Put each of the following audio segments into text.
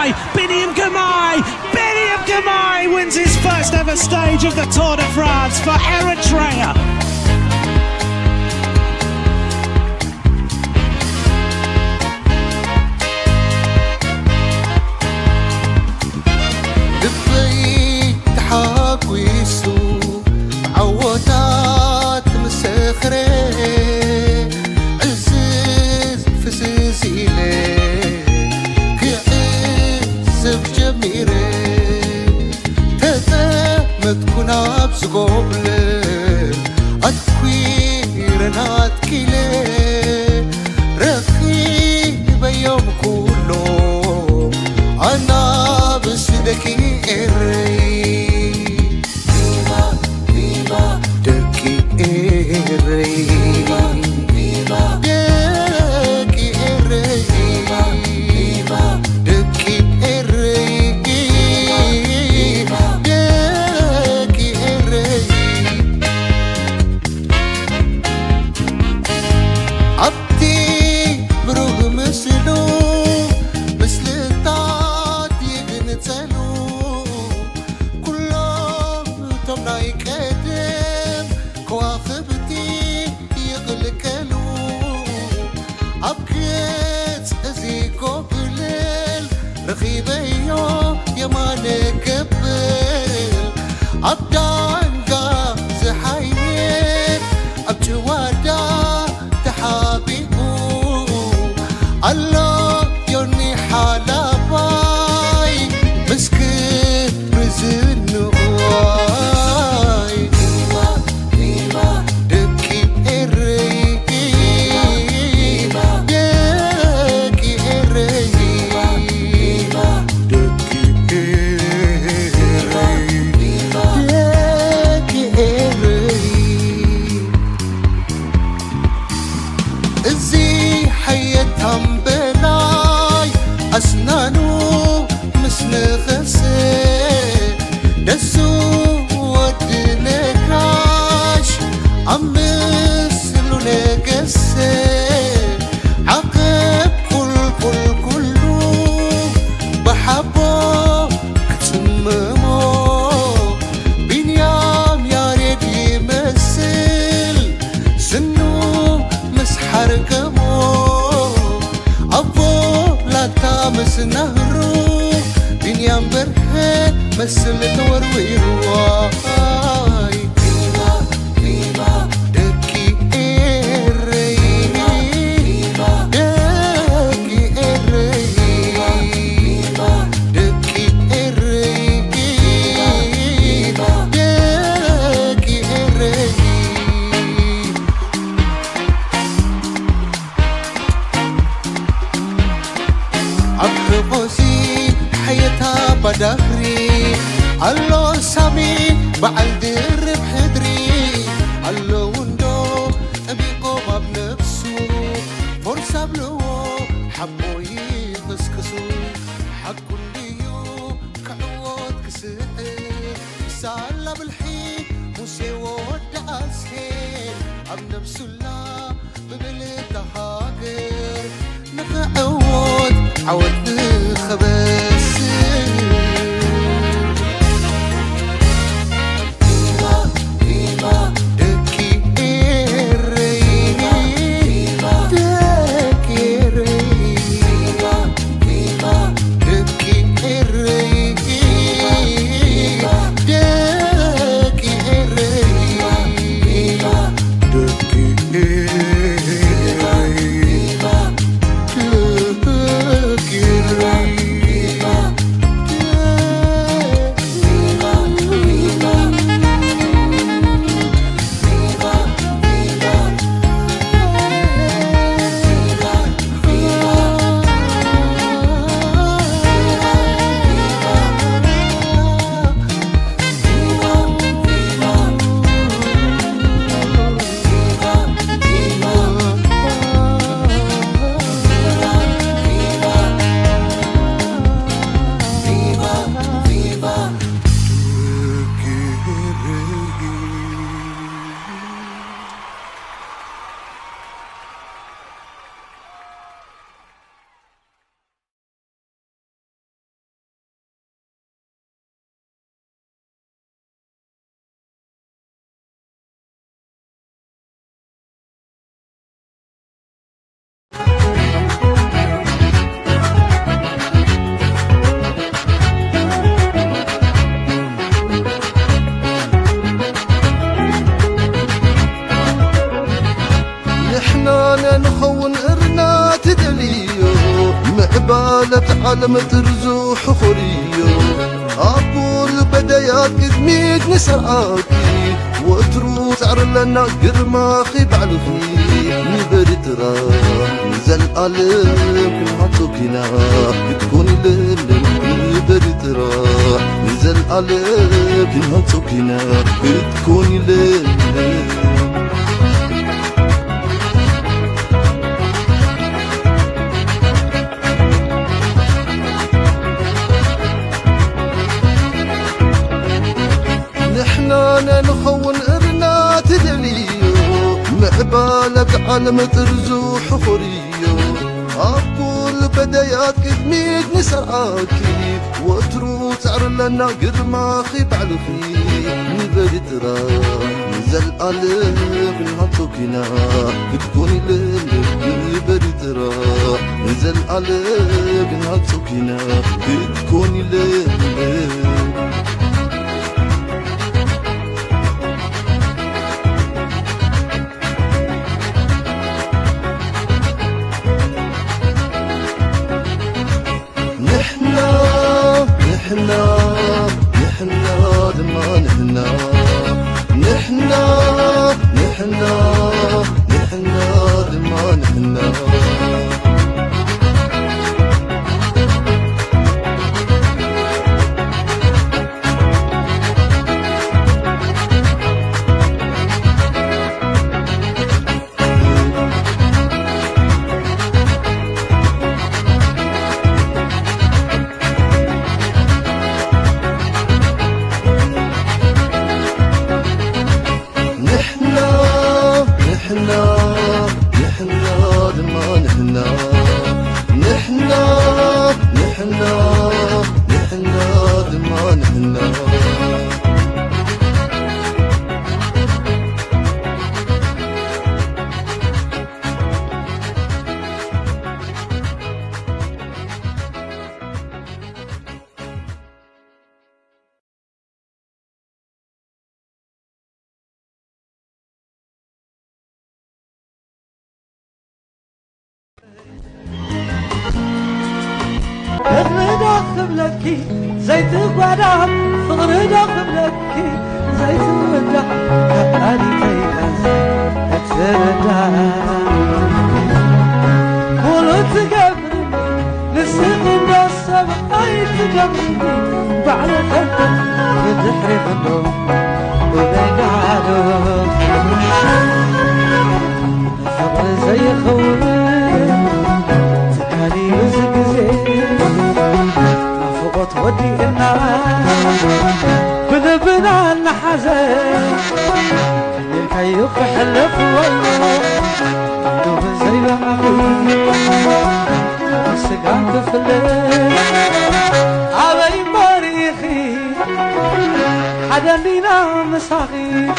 Girmay, Biniam Girmay, Biniam Girmay wins his first ever stage of the Tour de France for Eritrea. عوضات مسخرة عزيز فسيلة كعز بجميرة تذا تكون عبز قبلة أتكوير كيلة رخيبة يوم كله أنا بس ذكي إري رخيبيو يا نكبل عبدانقا زحير أبجوادا تحابيبو الله يوني حالا باي مسكت رزنو أسنانو مسنغسي دسو ودنكاش أمسلو نقسي عقب كله بحبو كتممو بنيام ياريد يمثل سنو مسحر كمو مس نهرو بنيام برهن مسل تورwir واي فيما دكي إري دكي إري دكي إري دكي إري عقبوزي حياتها بدهري الله سامي بعل درب حدري الله وندو أبيقو باب نفسو فرصة بلو حبو يخسكسو حق ليو كعوات كسئ سالا بالحي موسي ودع سهيل أب نفسو الله ببلد هاجر نقعوات عود خباس دكي إري دكي إري دكي إري دكي إري نحنا نخون إرنا تدليو معبالة عالم ترزوح خوريو أبو البدايات كذميت نسرعاكي وترو سعر لنا قرماخي بعلفي نبري ترى نزل قلب كنهاتوكينا بتكون للم نبري ترى نزل قلب كنهاتوكينا بتكون للم نحنا نخون إرنا تدليو معبالك عالم ترزوح خوريو أقول بدايات كذميت نسرعاكي وترو سعر لنا قرماخي بعلفي نبري ترى نزل قلب نهاتوكينا بتكوني للم نبري ترى نزل قلب نهاتوكينا بتكوني للم نحنا دما نحنا دما نحنا لكي زيت القعدة فغر داخل لكي زيت الودع هادي تيكاز اتردع ولو تقبرني نسيق النصب اي تقبرني بعد خطة بتحرق النوم وبقعدو فغر زي خوي تكالي وزق زين ودي الناس بذبنا النحزين الكيوخ حلف والله دوب زي بعضي السقان تفلت علي مريخي حدا لينا مساخي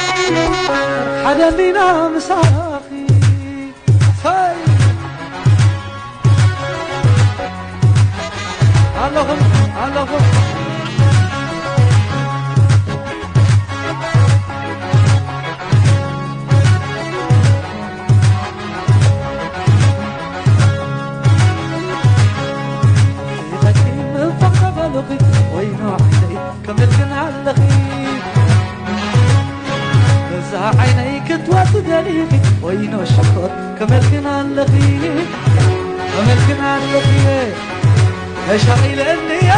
حدا لينا مساخي اللهم وينو عيني كملكن عاللخيف نزع عينيك تواد دليقي وينو الشكر كملكن عاللخيف كملكن عاللخيف اشعي لاني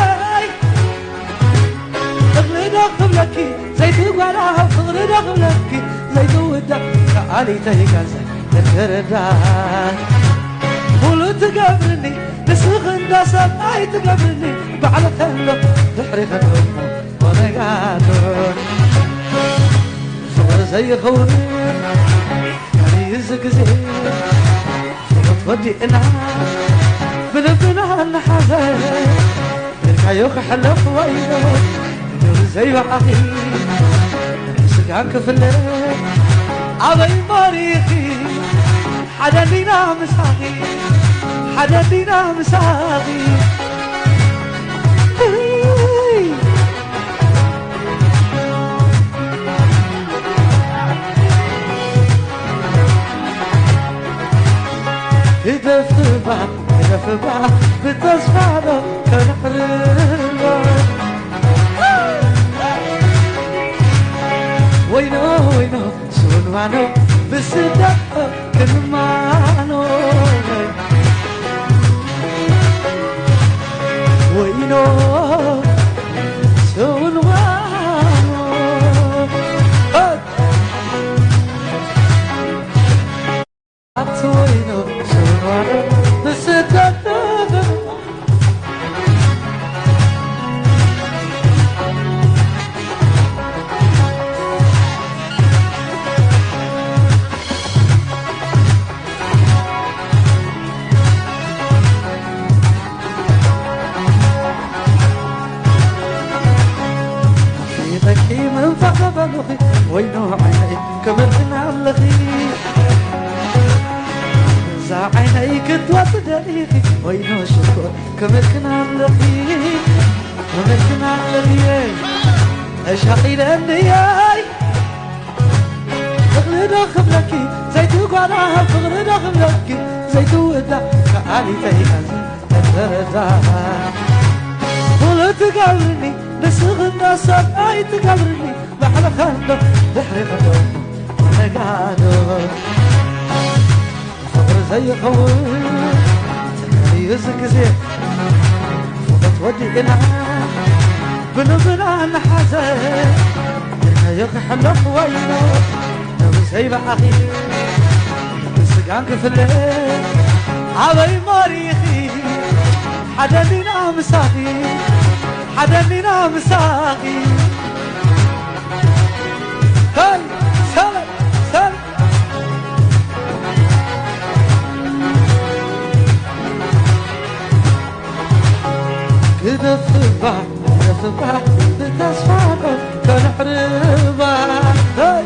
اغلد اغلكي زيت وقالها فغرد اغلكي زيت ودك تعالي تيكازا تتردى قولوا تقابلني نسخ انداسة اي تقابلني بعد ثلق تحرق الهم وانا قادر فغر زي خوري يعني يزق زين تودي انها بنبنا النحازين الكايوخ حلف وينو زي وحقي نسق عنك في الليل عضي مريخي حدا لينا مساقي حدا لينا مساقي يدفبع يدفبع بالتصفى له كنحربه وينو وينو شون معنو بالصدق كل معنو وينو شون معنو وينو شون معنو بالصدق من فقد بلغي وينو عيني كمرتنا اللغي زع عيني كنت وتدريخي وينو شكر كمرتنا اللغي كمرتنا اللغي اشهقي لأنياي فغرد خبلكي زيتو قراها فغرد خبلكي زيتو ودع كعالي تيهز اترزا ولت قلني نسغنا سبعي تقبرني بحر خندق بحر خندق وانا قاعدو فقر زي قول تنالي يزك زين فقط ودي إنا بنبنا نحزن إنا يخحلق وينو نبي زي بحقي بسقانك في الليل عبي مريخي حدا لنا مساقي حدا لنا مساقي هاي سلام سلام كده في البحر كده في البحر بتصفى كنحربه هاي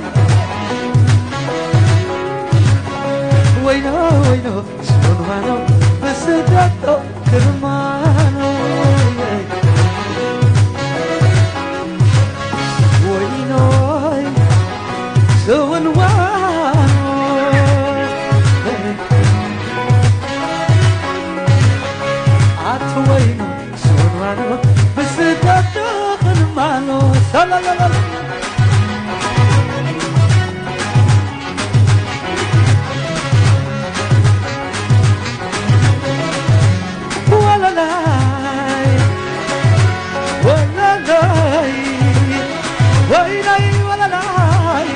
وينو وينو شلون مانو بس دقو كرمانو سوى الوانو عطوينو سوى الوانو بس تدخل مانو سلا لا لا ولا لاي ولا لاي ويني ولا لاي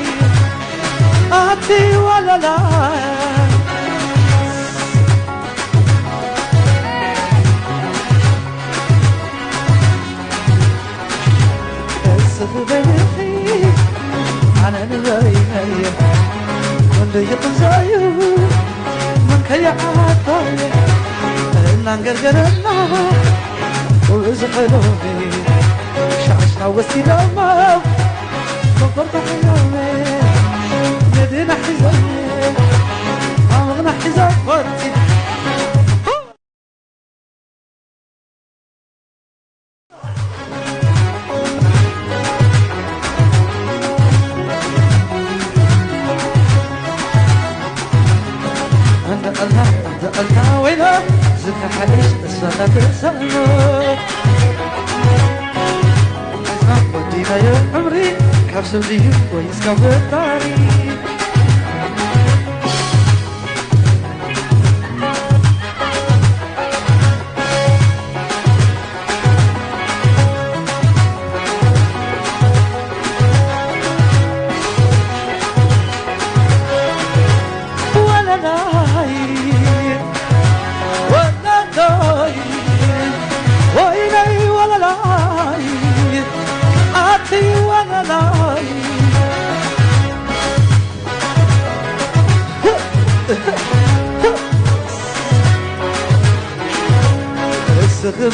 أعطي ولا لا السفر بيني أنا نبيني من يقزايو من كي عطايا نانقرقرنا وزحلوني شعشنا وسينا ما فقرت حيومي يدينا حزامي عمغنا حزام فرتي قلنا وينا زكا حديش السنة تسألو ودينا يا عمري كابسو ليو ويسكا بالطاري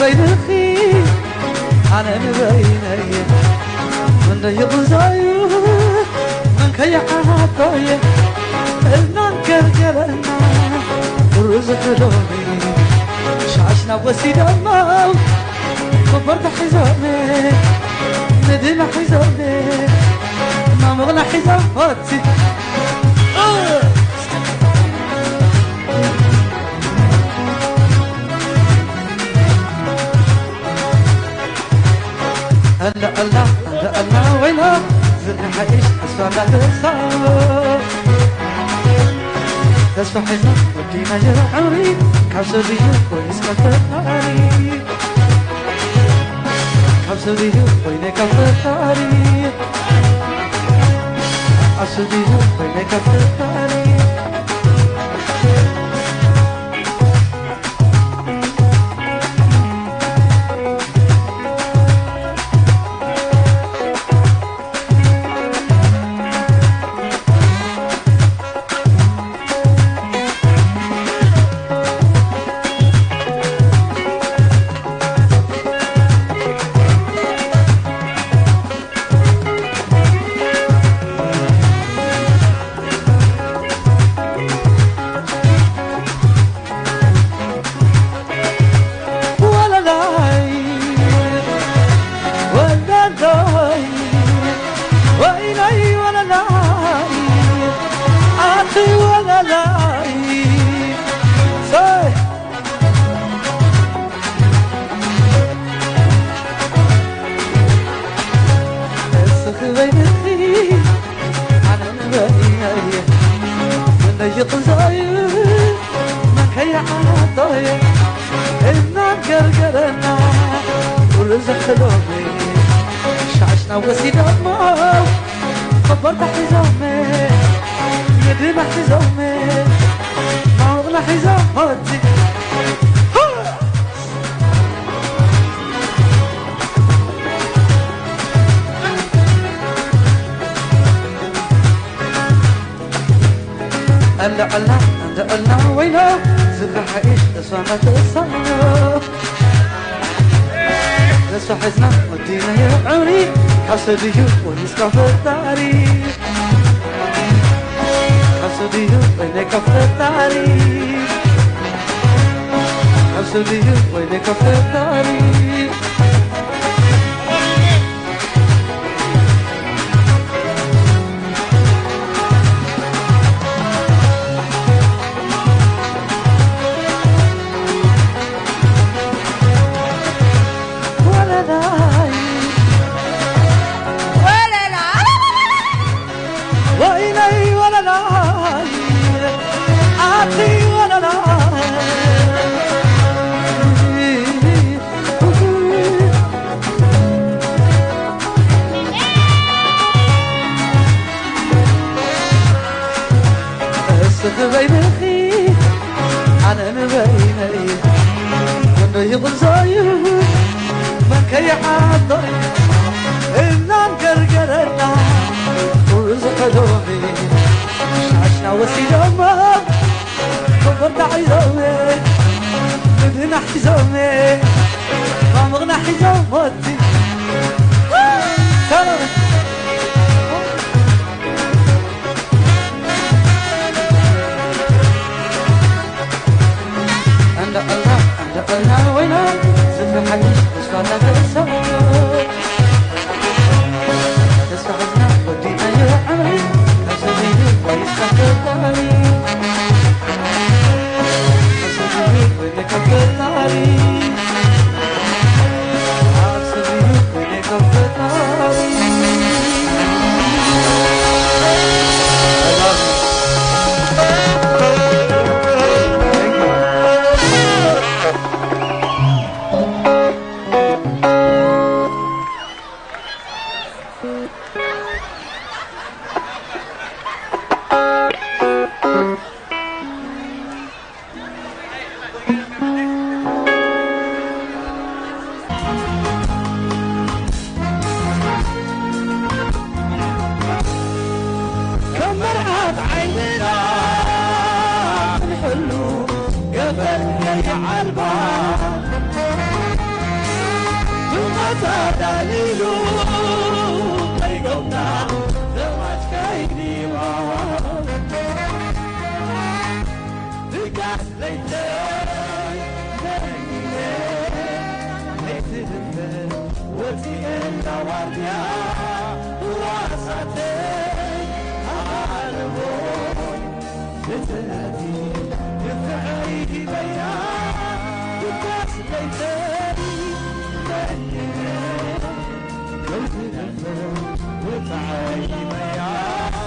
بين الخي أنا بيني من يغزايو من كي عطايا النانكر جرنا ورزق لوني شعشنا وسيدة الماء كبرت حزامي ندينا حزامي ما مغنى حزام فاتي تسوانا تسوانا تسوى حزن ودينا يرعوني كابسوليه ويسكفتاري كابسوليه وينكفتاري كابسوليه وينكفتاري الله وينه زكا حقيش تسوانا تسوانا تسوى حزنا ودينا يرعوني كابسوليه ويسكفتاري كابسوليه وينكفتاري كابسوليه وينكفتاري وتعالي بيا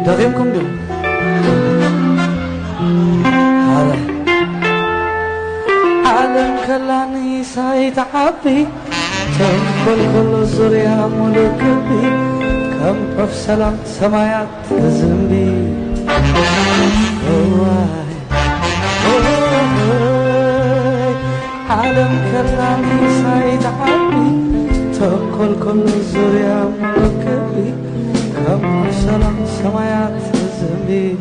دغيمكم دول هذا عالم كلاني سايت عبي تنقل كل زريا ملكبي كم بف سلام سمايات زنبي عالم كلاني سايت عبي تنقل كل زريا ملكبي كم سلام سمايات زنبي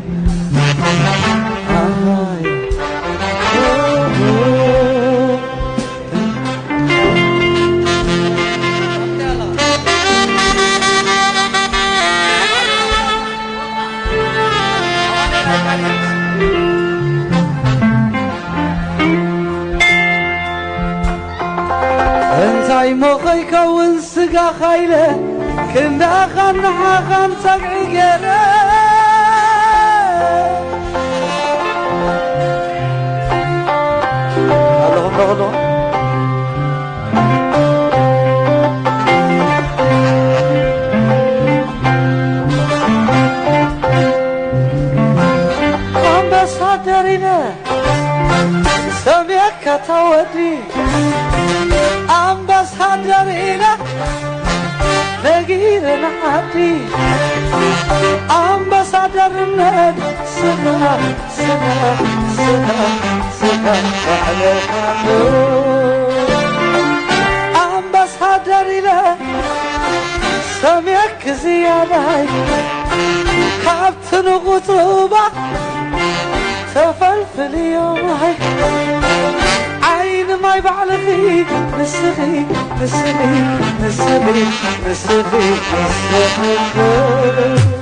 انتاي مخي كون سقا خايله كندا خنحا خمسة عقيرة الله أمبسادرنا سميك تودي أمبسادرنا نغيرنا عبدي أمبسادرنا سنا سنا سنا سنا وعليك أمبسادرنا سميك زيادة كابتن غطوبة تفلفل يومي عين ما يبعل فيه نسخي نسخي نسخي نسخي نسخي